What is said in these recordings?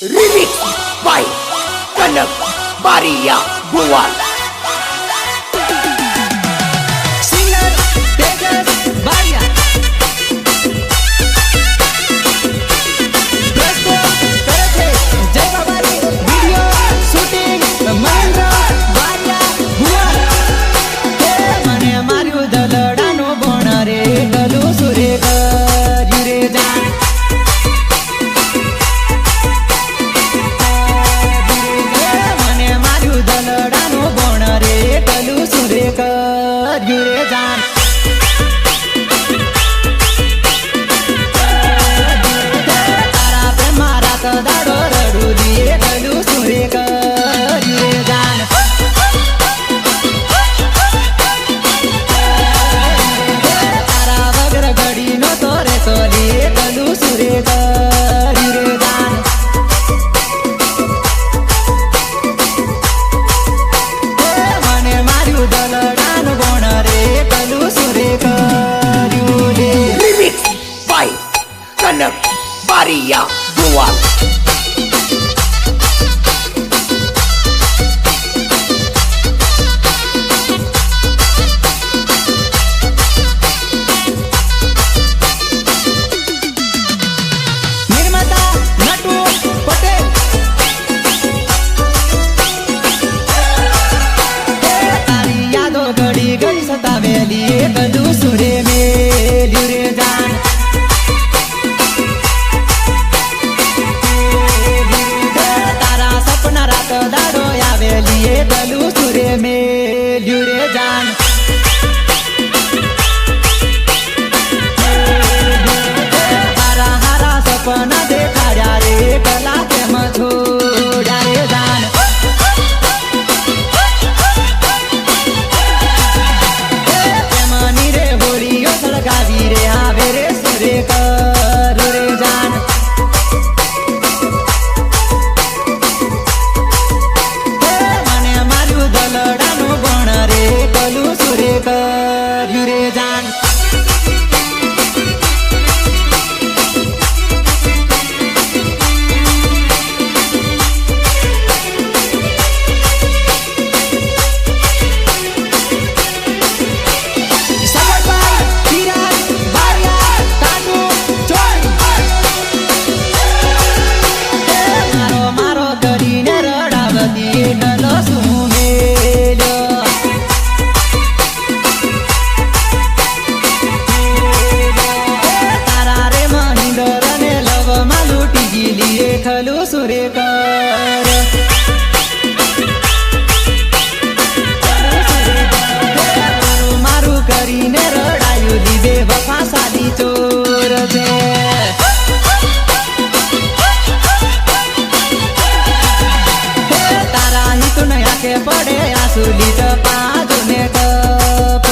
Remix by Kanak Baria Goal. Singer Tejas Baria. Presto Karate Jai Babari Video Shooting Mahendra Baria Goal. Mane maryu dalada no bona re galu sure karyu re jaan. Yure jaan tara pe mara ta dado radu diye galu sure kar yure jaan tara bagar gadi no tore toliye galu sure kar yure jaan mane maryu dalada Remix by Kanak Baria Goal. निर्माता नटू पटेल तारी यादो घड़ी घड़ी सतावेली गलू सुरे में ल्युरे जान तारा सपना रात दाड़ो आवेली गलू सुरे में ल्युरे जान हारा हारा सपना देखा रे कला के मछोड़ा रे जान गावी रे आवे रे सुरे करू रे जान मने मारू दलड़ा नो बण रे कलू सुरे करू रे जान खलू सुरे कर मारू કરીને રડાયું લીધે વફા સાદી ચોર છે તારા હિત નયા કે પડે આસુ લીધ પાજો ને કપ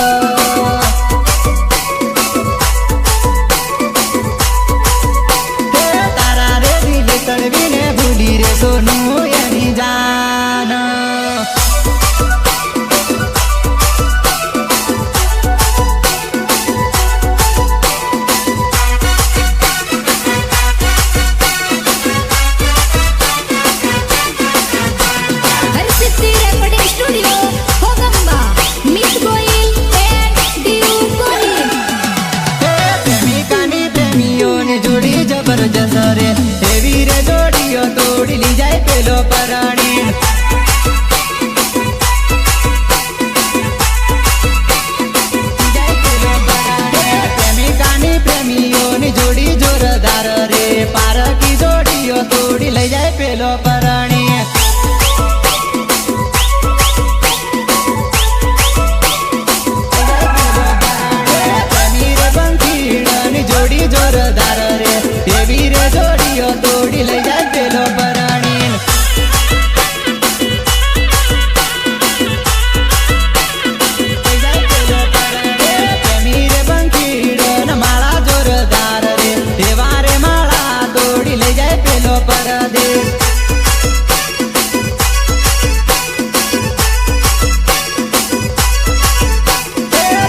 તળવીને ભૂલી રે સોનું એની જાન હરસિદ્ધિ રેકોર્ડિંગ સ્ટુડિયો ભોગંબા મિસ ગોહિલ એન્ડ ડીયુ ગોહિલ પ્રેમિકાની પ્રેમીઓની જોડી જબરજસ્ત રે એવી રે જોડીઓ તોડી લી જાય પેલો પરાણી પ્રેમિકાની પ્રેમીઓની જોડી જોરદાર રે પારકી જોડીઓ તોડી લઈ જાય પેલો પરાણી જોડી જોરદાર રે એવી રે જોડીઓ તોડી લઈ જાય પેલો પરાણી પ્રેમી રે બંકીડ માળા જોરદાર રે એવા રે માળા તોડી લઈ જાય પેલો પરદેશ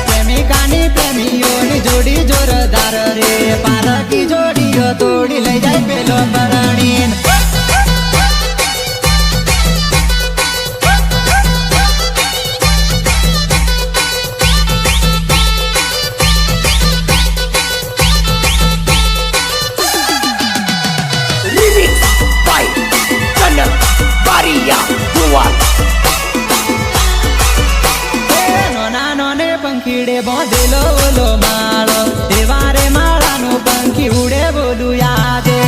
પ્રેમિકાની પ્રેમીઓની જોડી જોરદાર રે પારકી જોડીઓ તોડી લઈ જાય પેલો પરણીન બેલો ઓલો માળો એવા રે માળાનું પંખી ઉડે બોલું યાદે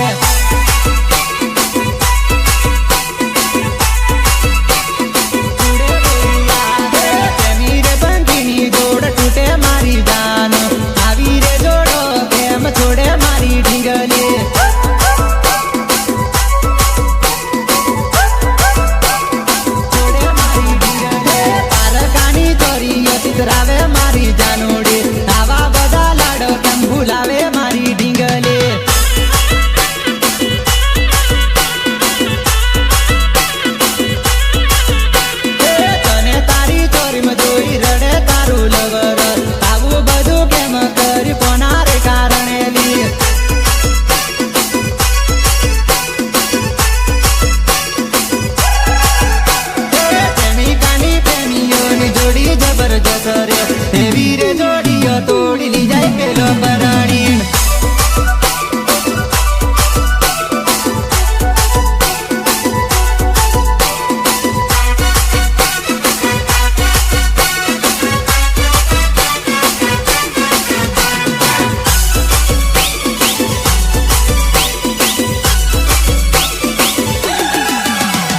રાવે મારી જાનોડી આવા બધા લાડો કેમ ભૂલાવે મારી ઢીંગલે તને તારી ચોરીમાં જોઈ રડે તારું લવર આવું બધું કેમ કરી કોના રે કારણે લી પ્રેમિકાની પ્રેમીઓની જોડી જબરજસ્ત રે એવી રે જોડીઓ તોડી લી જાય પેલો પરાણી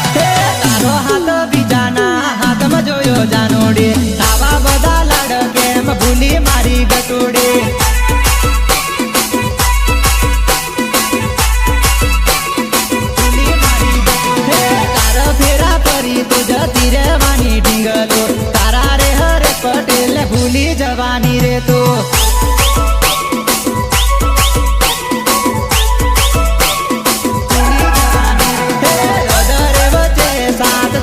તારો હાથ બીજાના હાથમાં જોયો જાનોડી આવા બધા લાડ કેમ ભૂલી મારી ગટોડી તારા ફેરા પરી તું જતી રહેવાની ઢીંગલો તારા રે હરેશ પટેલ ભૂલી જવાની રે તો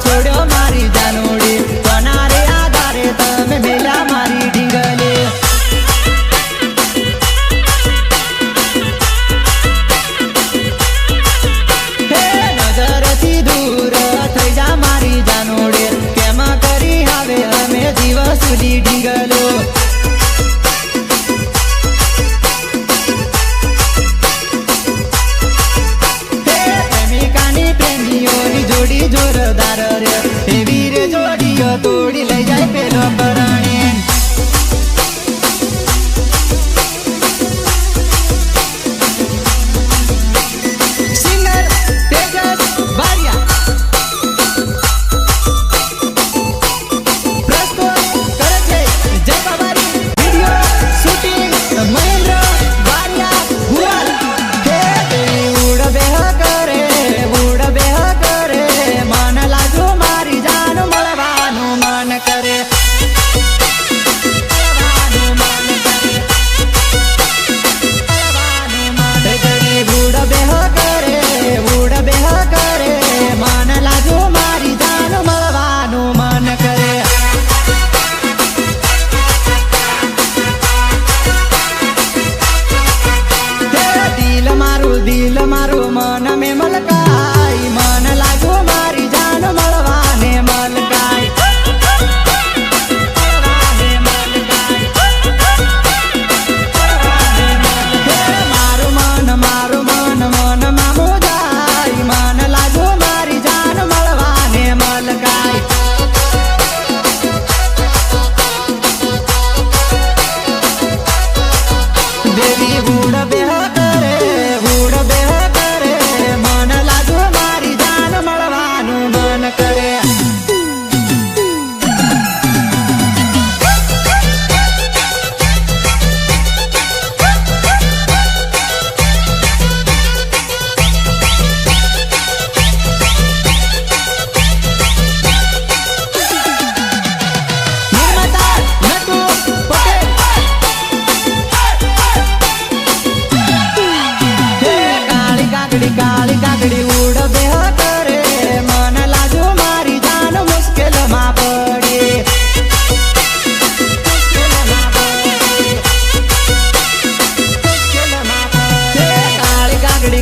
છોડ્યો મારી જાનોડી કોના રે આધારે તમે મેલા મારી ઢીંગલે નજરથી દૂર થઈ જા મારી જાનોડી કેમ કરી હવે અમે દિવસુલી ઢીંગલો પ્રેમિકાની પ્રેમીઓની જોડી જોરદાર રે એવી રે જોડીઓ તોડી લઈ જાય પેલો પરાણી સિંગર તેજસ બારિયા પ્રસ્તુત કરે છે જય બાબારી વિડિયો શૂટિંગ મહેન્દ્ર બારિયા ભુવાલ હે ઉડ બેહ કરે ઉડ બેહ કરે મન લાજો મારી જાન મળવાનું મન કરે ઉડ બેહ કરે ઉડ બેહ કરે મન લાજો મારી જાન મળવાનું મન કરે દિલ મારું મન મે મલકાય મન લાગો મારી જાન મળવાને મલકાય મારું મન મન મામો જાય મન લાગો મારી જાન મળવાને મલકાય દેવી ઉડ બેહ કરે ઉડ બેહ કરે મન લાગો મારી જાન મળવાનું મન કરે નિર્માતા નટુ પટેલ કાળી કાગડી ઉડ બેહ કરે મન લાજો મારી જાન મુશ્કેલમાં પડી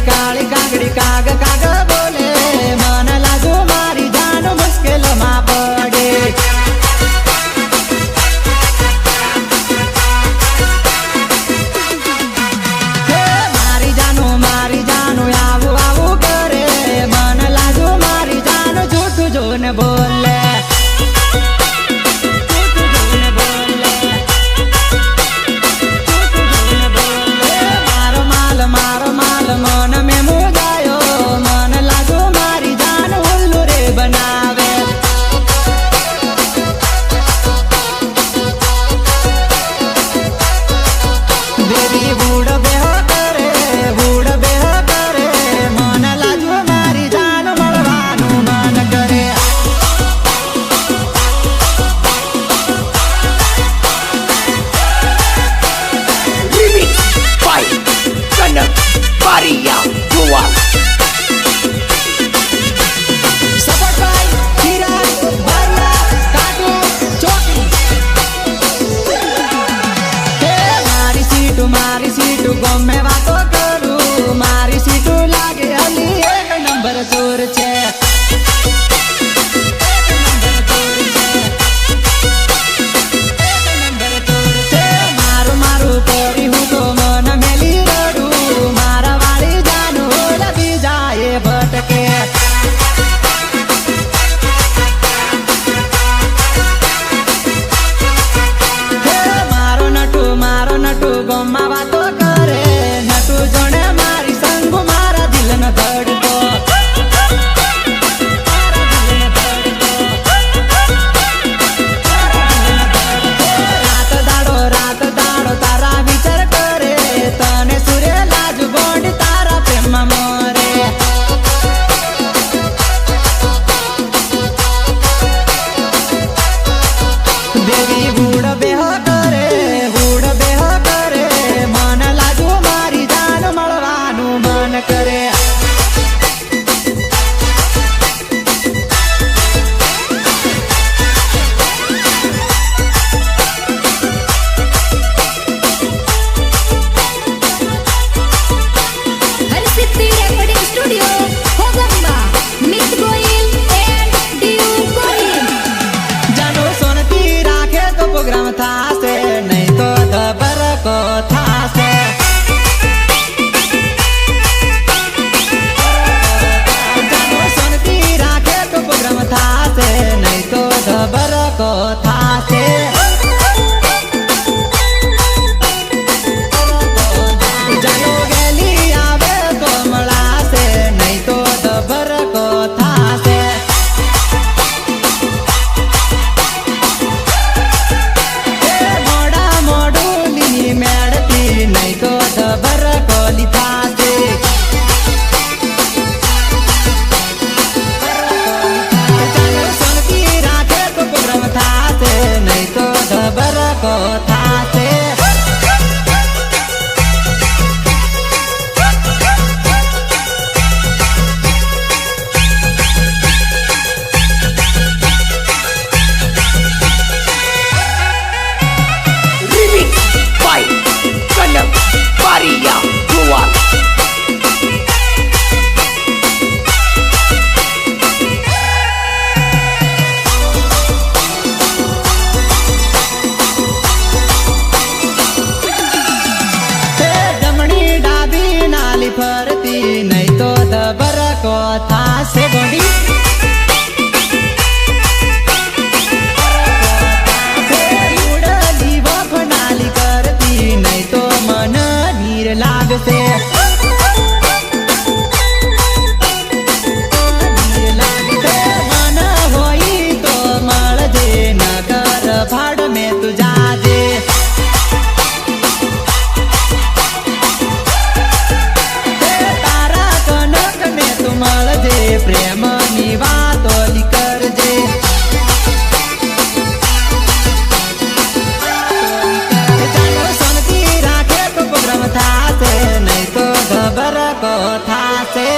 કાળી કાગડી કાગ કાગ બોલે મન લાજો મારી જાન મુશ્કેલમાં પડી મારી જાનું આવું આવું કરે મન લાજો મારી જાન જૂઠું જોને બોલે જૂઠું જોને બોલે બરકો થાશે જાનો ગેલી આવે તો મળાશે નહીં તો બરકો થાશે મોડા મોડું લીની મેળતી નહીં તો બરકો લીધાશે શાંતિ રાખે તો પ્રોગ્રામ થાશે નહીં તો બરકો થાશે Remix by Kanak Baria Dual. જમણી ડાબી નાલી ફરતી નહીં તો બરકો થાશે ગોડી ઉડલી વફ નાલી કરતી નહીં તો મન નીર લાગશે નીર લાગશે મન હોય તો મળજે નગર ભાડ મેં તું જાજે તારા કનક ને તું મળજે પ્રેમની વાતો કરજે ચાલો શાંતિ રાખે તો પ્રોગ્રામ થાશે નહીં તો બરકો થાશે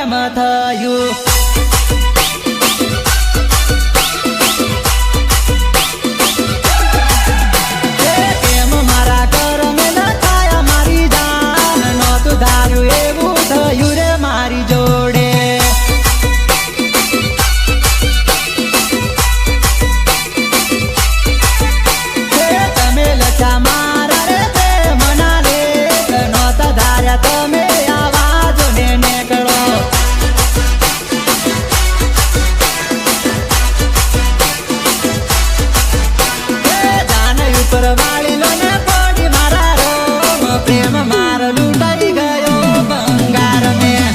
કેમ થયું કેમ મારા કરમે લખાયા મારી જાન નહોતું ધાર્યું એવું થયું રે મારી જોડે તમે લખા મારા રે પ્રેમના લેખ નહોતા ધાર્યા તમે આવાજો ને નીકળો જાન ઉપર વાળી લો ને પડી મારા રોમ પ્રેમ મારો લૂંટાઈ ગયો બંગાર મેં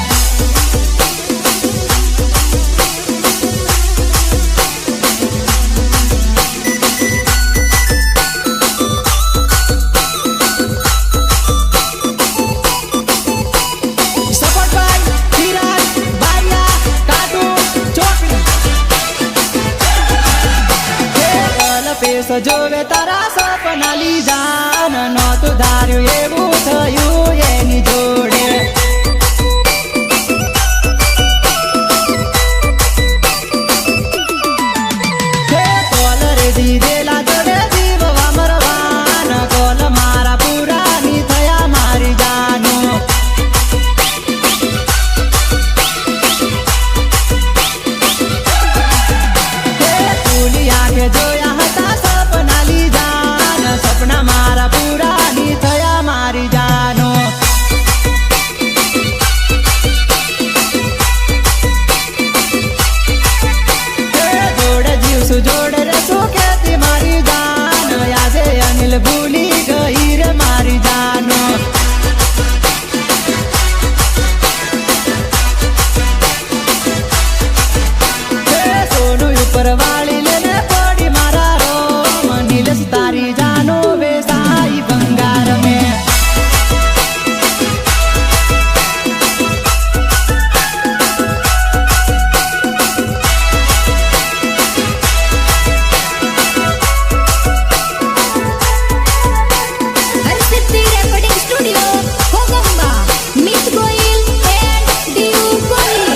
સપોર્ટભાઈ ધીરજ બારિયા કાટુ ચોકડી પેસ જોવે તારા સપના લી જાન નહોતું ધાર્યું એવું થયું એની જોડે કોલ રે દીધેલા જોડે જીવવા મરવાન કોલ મારા પુરાની થયા મારી જાનો ખુલી આંખે જોયા હતા સપના લી જાન સપના મારા પુરાની થયા મારી જાનો જોડે જીવશું જોડે રે સુખેથી મારી જાન આજે અનિલ ભૂલી ગઈ રે મારી જાનો સોનું ઉપર વાળી લેને પડી મારા રોમ નીલસ તારી જાનો વેસાઈ બંગાર મેં હરસિદ્ધિ રેકોર્ડિંગ સ્ટુડિયો હોગંબા મિત ગોહિલ એન્ડ ડીયુ ગોહિલ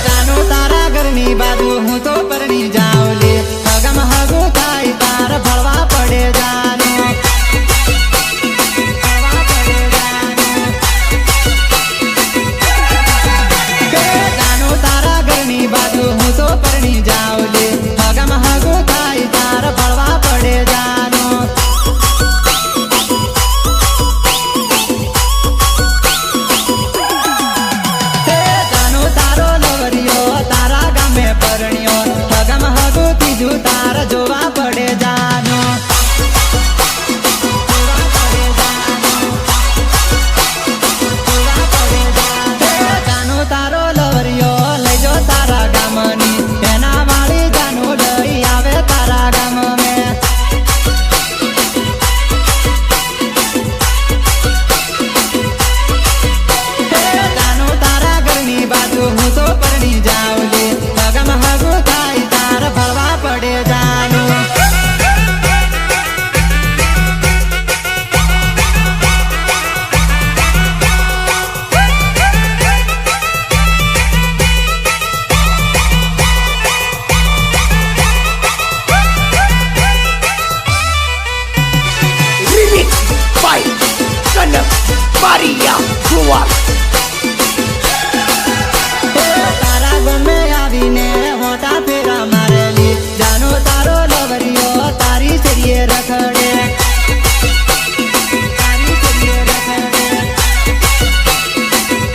જાનો તારા ઘરની બાજુ હું તો પરણી જાઉં લે હગમ હગો થાય તાર ભળવા પડે જાનો ભળવા પડે જાનો જાનો તારા ઘરની બાજુ હું તો પરણી જાઉં લે હગમ હગો થાય તાર ભળવા પડે જાનો જાનો તારો લવરિયો તારા ગામે પરણ્યો હગમ હગો ત્રીજું તાર જોવા પડે જાનો જોવા પડે જાનો જોવા પડે જાનો જાનો તારો લવરિયો લઈ જો તારા ગામની એના વાળી જાનો લઈ આવે તારા ગામ મેં જાનો તારા ઘરની બાજુ હું તો પરણી જાઉં લે હગમ હગો થાય તાર ભળવા પડે જાનો Remix by Kanam Paria Dual. તારા ગમે આવીને હોટા ફેરા મારેલી જાનો તારો લવરિયો તારી શરીએ રખડે તારી શરીએ રખડે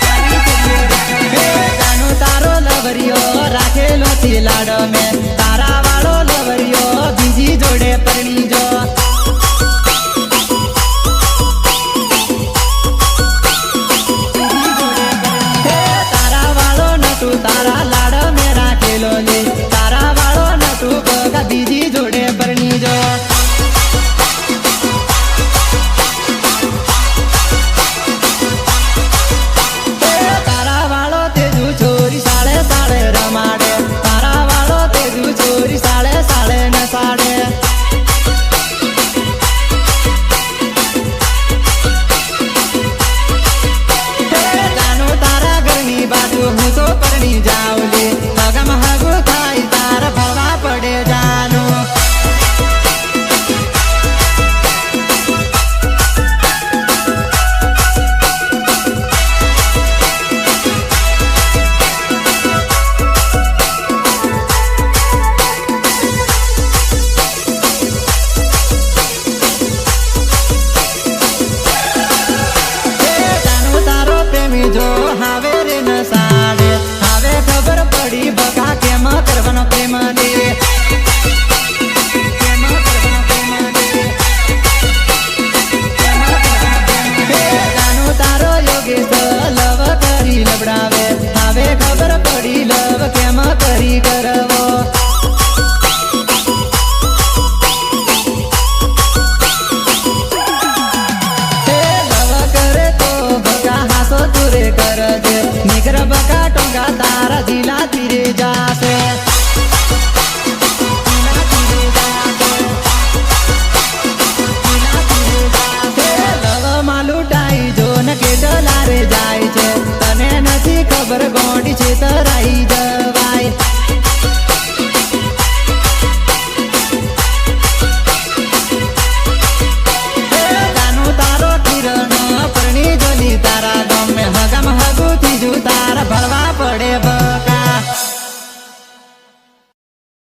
તારી શરીએ રખડે જાનો તારો લવરિયો રાખેલો થી લાડ મેં તારા વાળો લવરિયો બીજી જોડે પરણી જો બીજી બની જાવલી હગમ હગું થાય તાર ભરવા પડે જાનું જો હવે રે ન સાડે હવે ખબર પડી બકા કેમ કરવાનો પ્રેમ દે કેમ કરવાનો પ્રેમ દે જાનું તારો યોગેશ લવ કરી લબડાવે હવે ખબર પડી લવ કેમ કરી કરવો કરજે નીકર બકા ટોંગા તારા દિલા ધીરે જાશે લવ માલુટાઈ જો ને કેટલા રે જાય છે તને નથી ખબર ગોડી છે તરાઈ જવા